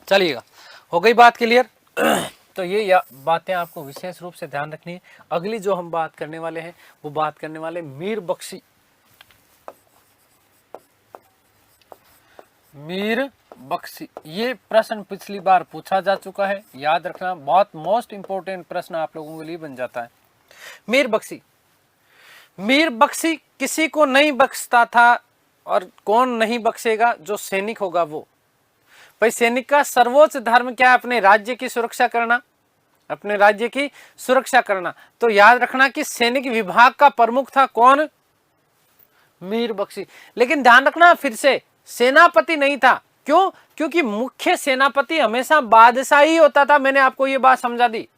चलिएगा, हो गई बात क्लियर? तो ये बातें आपको विशेष रूप से ध्यान रखनी है। अगली जो हम बात करने वाले हैं वो बात करने वाले मीर बख्शी। मीर बख्शी, ये प्रश्न पिछली बार पूछा जा चुका है, याद रखना, बहुत मोस्ट इंपोर्टेंट प्रश्न आप लोगों के लिए बन जाता है। मीर बख्शी, मीर बख्शी किसी को नहीं बख्शता था, और कौन नहीं बख्शेगा? जो सैनिक होगा वो। भाई सैनिक का सर्वोच्च धर्म क्या है? अपने राज्य की सुरक्षा करना, अपने राज्य की सुरक्षा करना। तो याद रखना कि सैनिक विभाग का प्रमुख था कौन? मीर बख्शी। लेकिन ध्यान रखना फिर से, सेनापति नहीं था। क्यों? क्योंकि मुख्य सेनापति हमेशा बादशाह ही होता था। मैंने आपको ये बात समझा दी।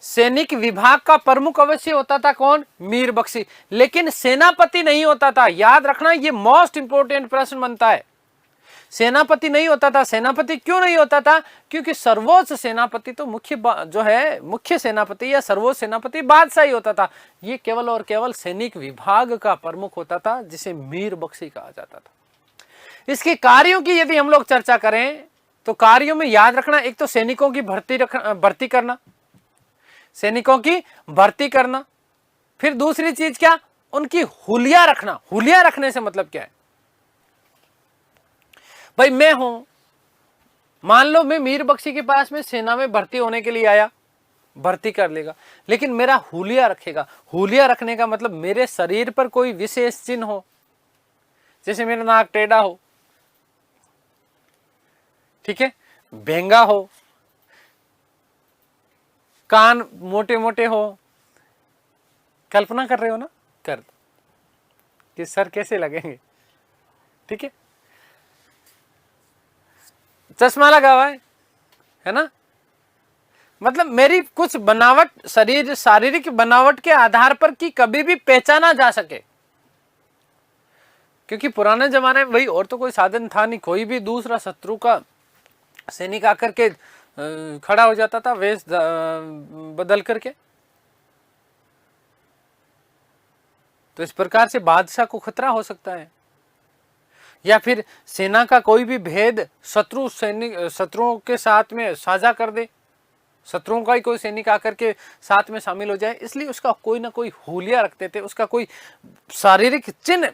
सैनिक विभाग का प्रमुख अवश्य होता था कौन? मीर बख्शी, लेकिन सेनापति नहीं होता था। याद रखना, ये मोस्ट इंपोर्टेंट प्रश्न बनता है। सेनापति नहीं होता था। सेनापति क्यों नहीं होता था? क्योंकि सर्वोच्च सेनापति तो मुख्य जो है, मुख्य सेनापति या सर्वोच्च सेनापति बादशाह ही होता था। ये केवल और केवल सैनिक विभाग का प्रमुख होता था, जिसे मीर बख्शी कहा जाता था। इसके कार्यों की यदि हम लोग चर्चा करें तो कार्यों में याद रखना, एक तो सैनिकों की भर्ती करना, सैनिकों की भर्ती करना। फिर दूसरी चीज क्या? उनकी हुलिया रखना। हुलिया रखने से मतलब क्या है? भाई मैं हूं, मान लो मैं मीर बख्शी के पास में सेना में भर्ती होने के लिए आया, भर्ती कर लेगा, लेकिन मेरा हुलिया रखेगा। हुलिया रखने का मतलब मेरे शरीर पर कोई विशेष चिन्ह हो, जैसे मेरा नाक टेढ़ा हो, ठीक है, बेंगा हो, कान मोटे मोटे हो। कल्पना कर रहे हो ना, कर दो कि सर कैसे लगेंगे, ठीक है। चश्मा लगा हुआ है ना, मतलब मेरी कुछ बनावट, शरीर शारीरिक बनावट के आधार पर कि कभी भी पहचाना जा सके, क्योंकि पुराने जमाने में भाई और तो कोई साधन था नहीं, कोई भी दूसरा शत्रु का सैनिक आकर के खड़ा हो जाता था वेश बदल करके। तो इस प्रकार से बादशाह को खतरा हो सकता है, या फिर सेना का कोई भी भेद शत्रुओं के साथ में साझा कर दे, शत्रुओं का ही कोई सैनिक आकर के साथ में शामिल हो जाए, इसलिए उसका कोई ना कोई हुलिया रखते थे, उसका कोई शारीरिक चिन्ह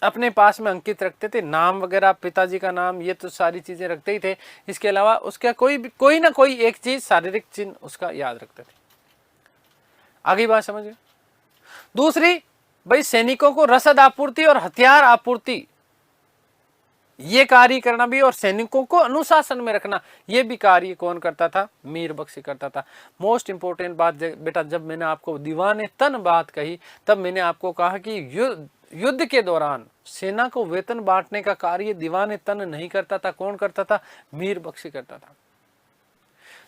अपने पास में अंकित रखते थे, नाम वगैरह, पिताजी का नाम, ये तो सारी चीजें रखते ही थे। इसके अलावा उसका कोई ना कोई एक चीज, शारीरिक चिन्ह उसका याद रखते थे। आगे बात समझिए। दूसरी, भाई सैनिकों को रसद आपूर्ति और हथियार आपूर्ति, ये कार्य करना भी, और सैनिकों को अनुशासन में रखना, ये भी कार्य कौन करता था? मीर बख्शी करता था। मोस्ट इंपोर्टेंट बात बेटा, जब मैंने आपको दीवाने तन बात कही, तब मैंने आपको कहा कि युद्ध के दौरान सेना को वेतन बांटने का कार्य दीवाने तन नहीं करता था। कौन करता था? मीर बख्शी करता था।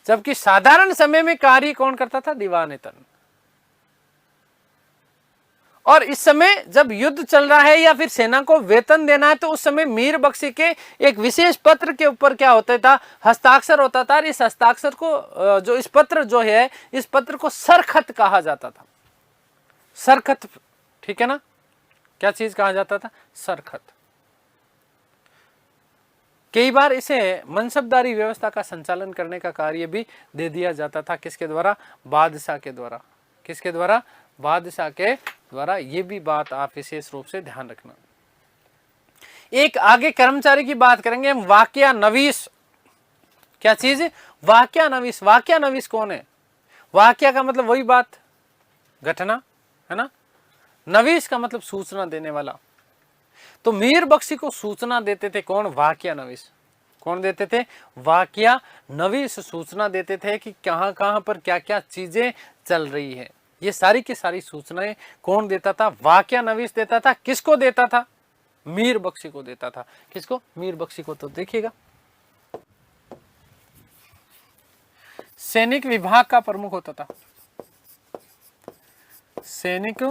जबकि साधारण समय में कार्य कौन करता था? दीवाने तन। और इस समय जब युद्ध चल रहा है या फिर सेना को वेतन देना है, तो उस समय मीर बख्शी के एक विशेष पत्र के ऊपर क्या होता था? हस्ताक्षर होता था। और इस हस्ताक्षर को जो इस पत्र जो है, इस पत्र को सरखत कहा जाता था। सरखत, ठीक है ना? क्या चीज कहा जाता था? सरखत। कई बार इसे मनसबदारी व्यवस्था का संचालन करने का कार्य भी दे दिया जाता था। किसके द्वारा? बादशाह के द्वारा। किसके द्वारा? बादशाह के द्वारा। ये भी बात आप विशेष रूप से ध्यान रखना। एक आगे कर्मचारी की बात करेंगे हम, वाक्या नवीस। क्या चीज? वाक्या नवीस। वाक्या नवीस कौन है? वाक्या का मतलब वही बात, घटना, है ना। नवीस का मतलब सूचना देने वाला। तो मीर बख्शी को सूचना देते थे कौन? वाक्या नवीस। कौन देते थे? वाक्या नवीस सूचना देते थे कि कहां कहां पर क्या क्या चीजें चल रही है। ये सारी की सारी सूचनाएं कौन देता था? वाक्या नवीस देता था। किसको देता था? मीर बख्शी को देता था। किसको? मीर बख्शी को। तो देखिएगा, सैनिक विभाग का प्रमुख होता था। सैनिक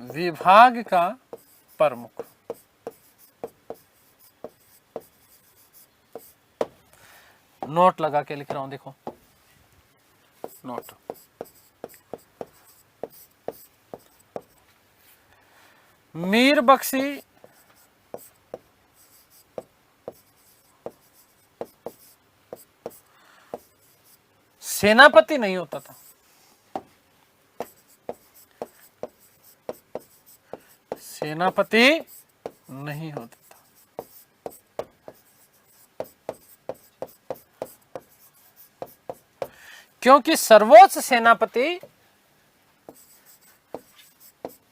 विभाग का प्रमुख। नोट लगा के लिख रहा हूं, देखो नोट। मीर बख्शी सेनापति नहीं होता था। सेनापति नहीं होता था। क्योंकि सर्वोच्च सेनापति,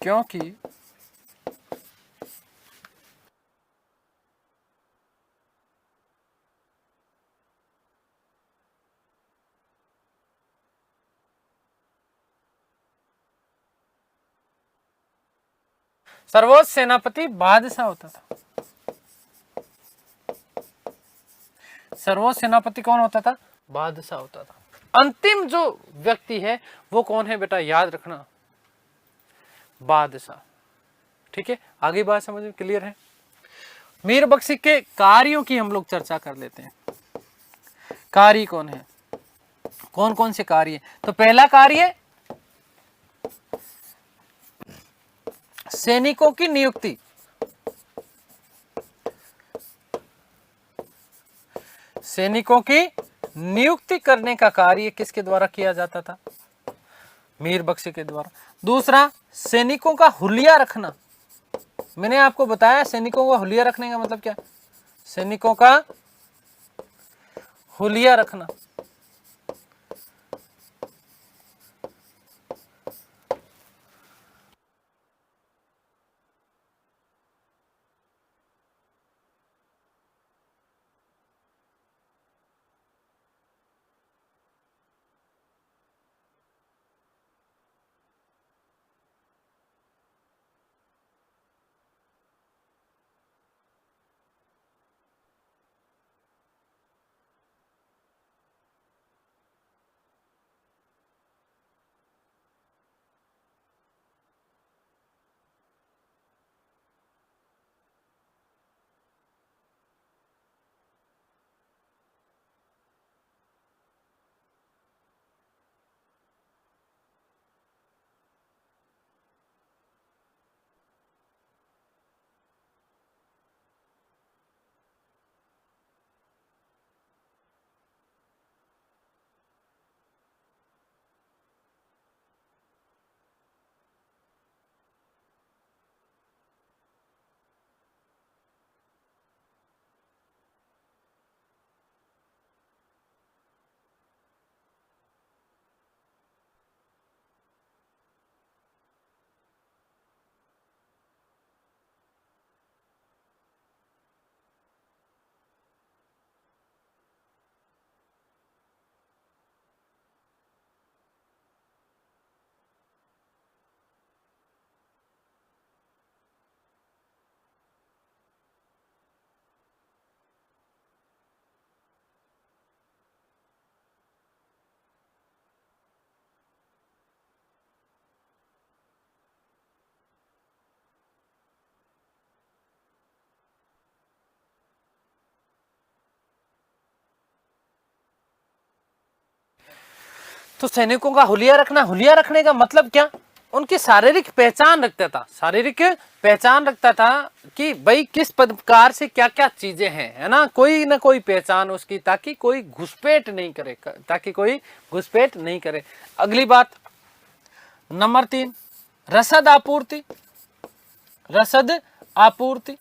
क्योंकि सर्वोच्च सेनापति बादशाह होता था। सर्वोच्च सेनापति कौन होता था? बादशाह होता था। अंतिम जो व्यक्ति है वो कौन है बेटा? याद रखना, बादशाह। ठीक है, आगे बात समझ में क्लियर है? मीर बख्शी के कार्यों की हम लोग चर्चा कर लेते हैं। कार्य कौन है? कौन कौन से कार्य? तो पहला कार्य, सैनिकों की नियुक्ति। सैनिकों की नियुक्ति करने का कार्य किसके द्वारा किया जाता था? मीर बख्शी के द्वारा। दूसरा, सैनिकों का हुलिया रखना। मैंने आपको बताया सैनिकों का हुलिया रखने का मतलब क्या? सैनिकों का हुलिया रखना। तो सैनिकों का हुलिया रखना, हुलिया रखने का मतलब क्या, उनकी शारीरिक पहचान रखता था, शारीरिक पहचान रखता था कि भाई किस प्रकार से क्या क्या चीजें हैं, है ना, कोई ना कोई पहचान उसकी, ताकि कोई घुसपैठ नहीं करे, ताकि कोई घुसपैठ नहीं करे। अगली बात नंबर 3, रसद आपूर्ति। रसद आपूर्ति,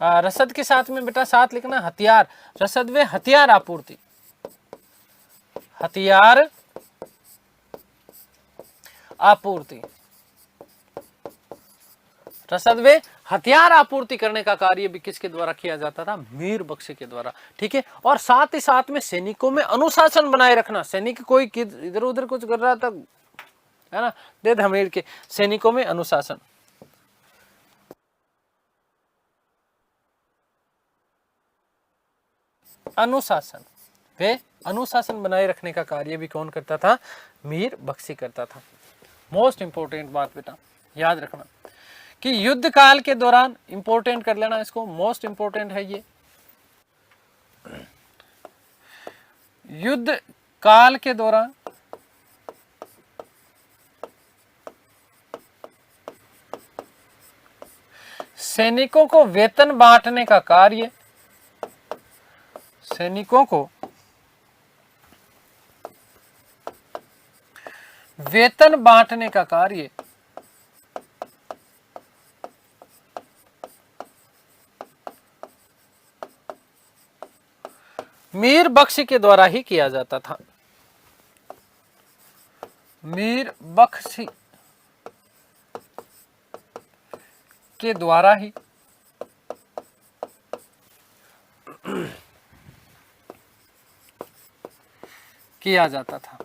रसद के साथ में बेटा साथ लिखना हथियार, रसद व हथियार आपूर्ति, हथियार आपूर्ति। रसद व हथियार आपूर्ति करने का कार्य भी किसके द्वारा किया जाता था, मीर बख्शी के द्वारा, ठीक है। और साथ ही साथ में सैनिकों में अनुशासन बनाए रखना, सैनिक कोई इधर उधर कुछ कर रहा था, है ना, दे धमेड़ के, सैनिकों में अनुशासन। अनुशासन, वे अनुशासन बनाए रखने का कार्य भी कौन करता था, मीर बख्शी करता था। मोस्ट इंपोर्टेंट बात बेटा याद रखना कि युद्ध काल के दौरान, इंपोर्टेंट कर लेना इसको, मोस्ट इंपोर्टेंट है ये, युद्ध काल के दौरान सैनिकों को वेतन बांटने का कार्य, सैनिकों को वेतन बांटने का कार्य मीर बख्शी के द्वारा ही किया जाता था, मीर बख्शी के द्वारा ही किया जाता था।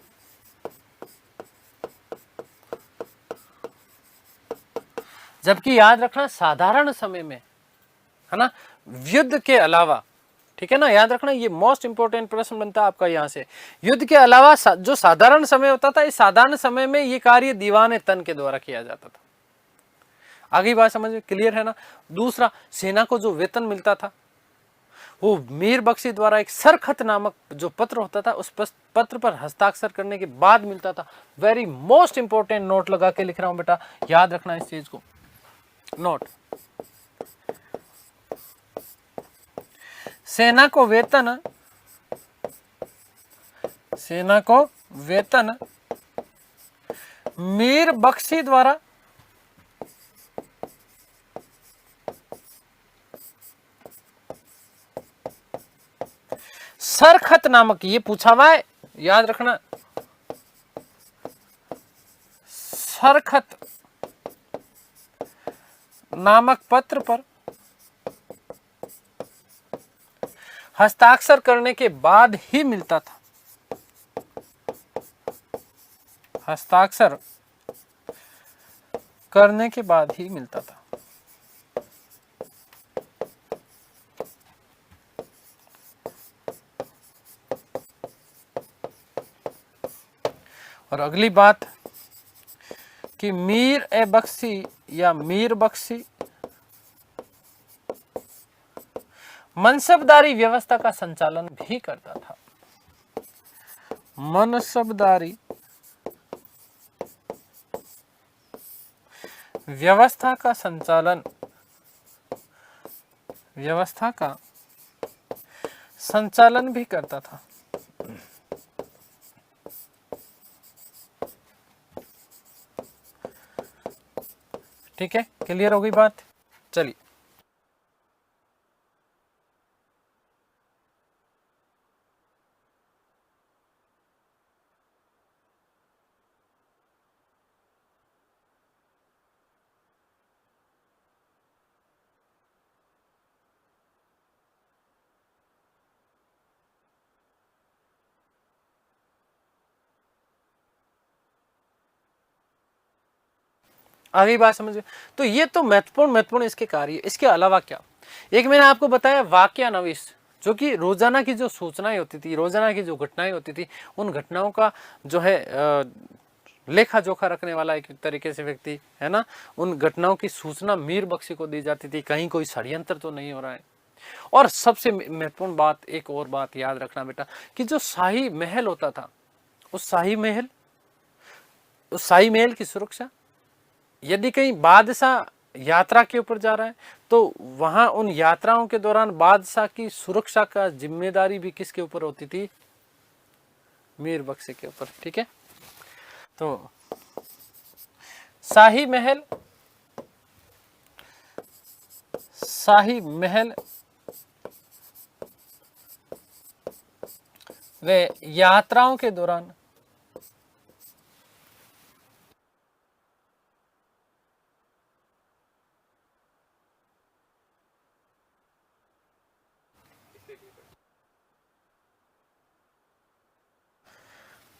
जबकि याद रखना साधारण समय में, है ना, युद्ध के अलावा, ठीक है ना, याद रखना ये मोस्ट इंपोर्टेंट प्रश्न बनता है आपका यहाँ से, युद्ध के अलावा जो साधारण समय होता था, इस साधारण समय में ये कार्य दीवाने तन के द्वारा किया जाता था। आगे बात समझ में क्लियर है ना। दूसरा, सेना को जो वेतन मिलता था वो मीर बख्शी द्वारा एक सरखत नामक जो पत्र होता था, उस पत्र पर हस्ताक्षर करने के बाद मिलता था। वेरी मोस्ट इंपोर्टेंट नोट लगा के लिख रहा हूं बेटा, याद रखना इस चीज को, नोट। सेना को वेतन, सेना को वेतन मीर बख्शी द्वारा सरखत नामक, ये पूछा हुआ है, याद रखना, सरखत नामक पत्र पर हस्ताक्षर करने के बाद ही मिलता था। हस्ताक्षर करने के बाद ही मिलता था। और अगली बात कि मीर ए बख्शी या मीर बख्शी मनसबदारी व्यवस्था का संचालन भी करता था। मनसबदारी व्यवस्था का संचालन, व्यवस्था का संचालन भी करता था। ठीक है, क्लियर हो गई बात। चलिए आगे बात समझ। तो ये तो महत्वपूर्ण इसके कार्य। इसके अलावा क्या, एक मैंने आपको बताया वाक्यानविश, जो कि रोजाना की जो सूचनाएं होती थी, रोजाना की जो घटनाएं होती थी, उन घटनाओं का जो है लेखा जोखा रखने वाला एक तरीके से व्यक्ति है ना, उन घटनाओं की सूचना मीर बख्शी को दी जाती थी, कहीं कोई षड्यंत्र तो नहीं हो रहा है। और सबसे महत्वपूर्ण बात, एक और बात याद रखना बेटा, कि जो शाही महल होता था, उस शाही महल की सुरक्षा, यदि कहीं बादशाह यात्रा के ऊपर जा रहा है तो वहां उन यात्राओं के दौरान बादशाह की सुरक्षा का जिम्मेदारी भी किसके ऊपर होती थी? मीर बख्शी के ऊपर। ठीक है, तो शाही महल वे यात्राओं के दौरान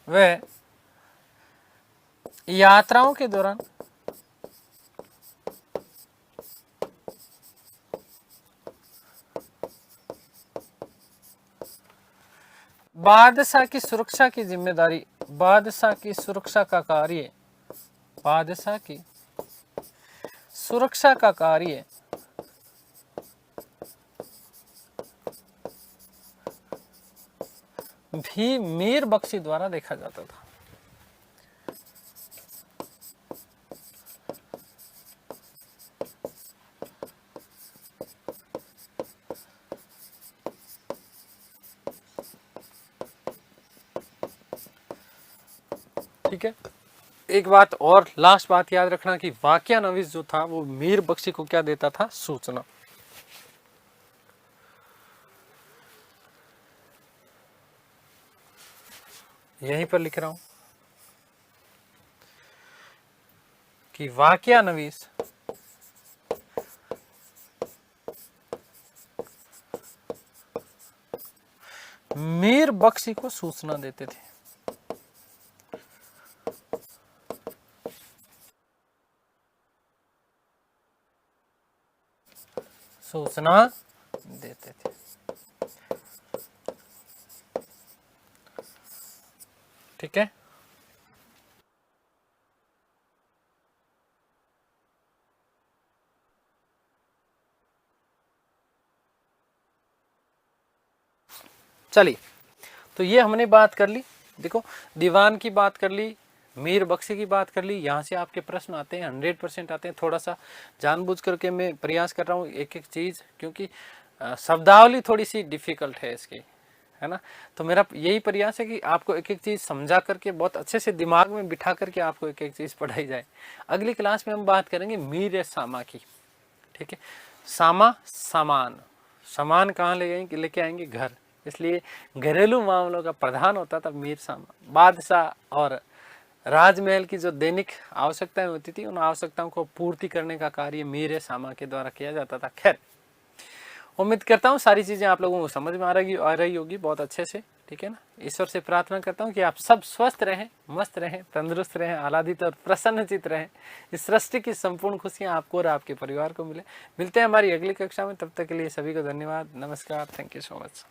वे यात्राओं के दौरान बादशाह की सुरक्षा की जिम्मेदारी, बादशाह की सुरक्षा का कार्य, बादशाह की सुरक्षा का कार्य भी मीर बख्शी द्वारा देखा जाता था। ठीक है, एक बात और, लास्ट बात याद रखना कि वाक्यानविश जो था वो मीर बख्शी को क्या देता था? सूचना। यहीं पर लिख रहा हूं कि वाक्यानविश मीर बख्शी को सूचना देते थे। सूचना देते थे। ठीक है, चलिए, तो ये हमने बात कर ली। देखो, दीवान की बात कर ली, मीर बख्शी की बात कर ली। यहाँ से आपके प्रश्न आते हैं, 100% आते हैं। थोड़ा सा जानबूझ करके मैं प्रयास कर रहा हूँ एक एक चीज़, क्योंकि शब्दावली थोड़ी सी डिफिकल्ट है इसकी, है ना। तो मेरा यही प्रयास है कि आपको एक एक चीज़ समझा करके, बहुत अच्छे से दिमाग में बिठा करके आपको एक एक चीज़ पढ़ाई जाए। अगली क्लास में हम बात करेंगे मीर सामा की। ठीक है, सामा सामान, सामान कहाँ ले लेके आएंगे? घर। इसलिए घरेलू मामलों का प्रधान होता था मीर सामा। बादशाह और राजमहल की जो दैनिक आवश्यकताएं होती थी, उन आवश्यकताओं को पूर्ति करने का कार्य मीर सामा के द्वारा किया जाता था। खैर, उम्मीद करता हूँ सारी चीज़ें आप लोगों को समझ में आ रही होगी बहुत अच्छे से, ठीक है ना। ईश्वर से प्रार्थना करता हूँ कि आप सब स्वस्थ रहें, मस्त रहें, तंदुरुस्त रहें, आह्लादित और प्रसन्नचित रहें। इस सृष्टि की संपूर्ण खुशियाँ आपको और आपके परिवार को मिले। मिलते हैं हमारी अगली कक्षा में, तब तक के लिए सभी को धन्यवाद, नमस्कार, थैंक यू सो मच।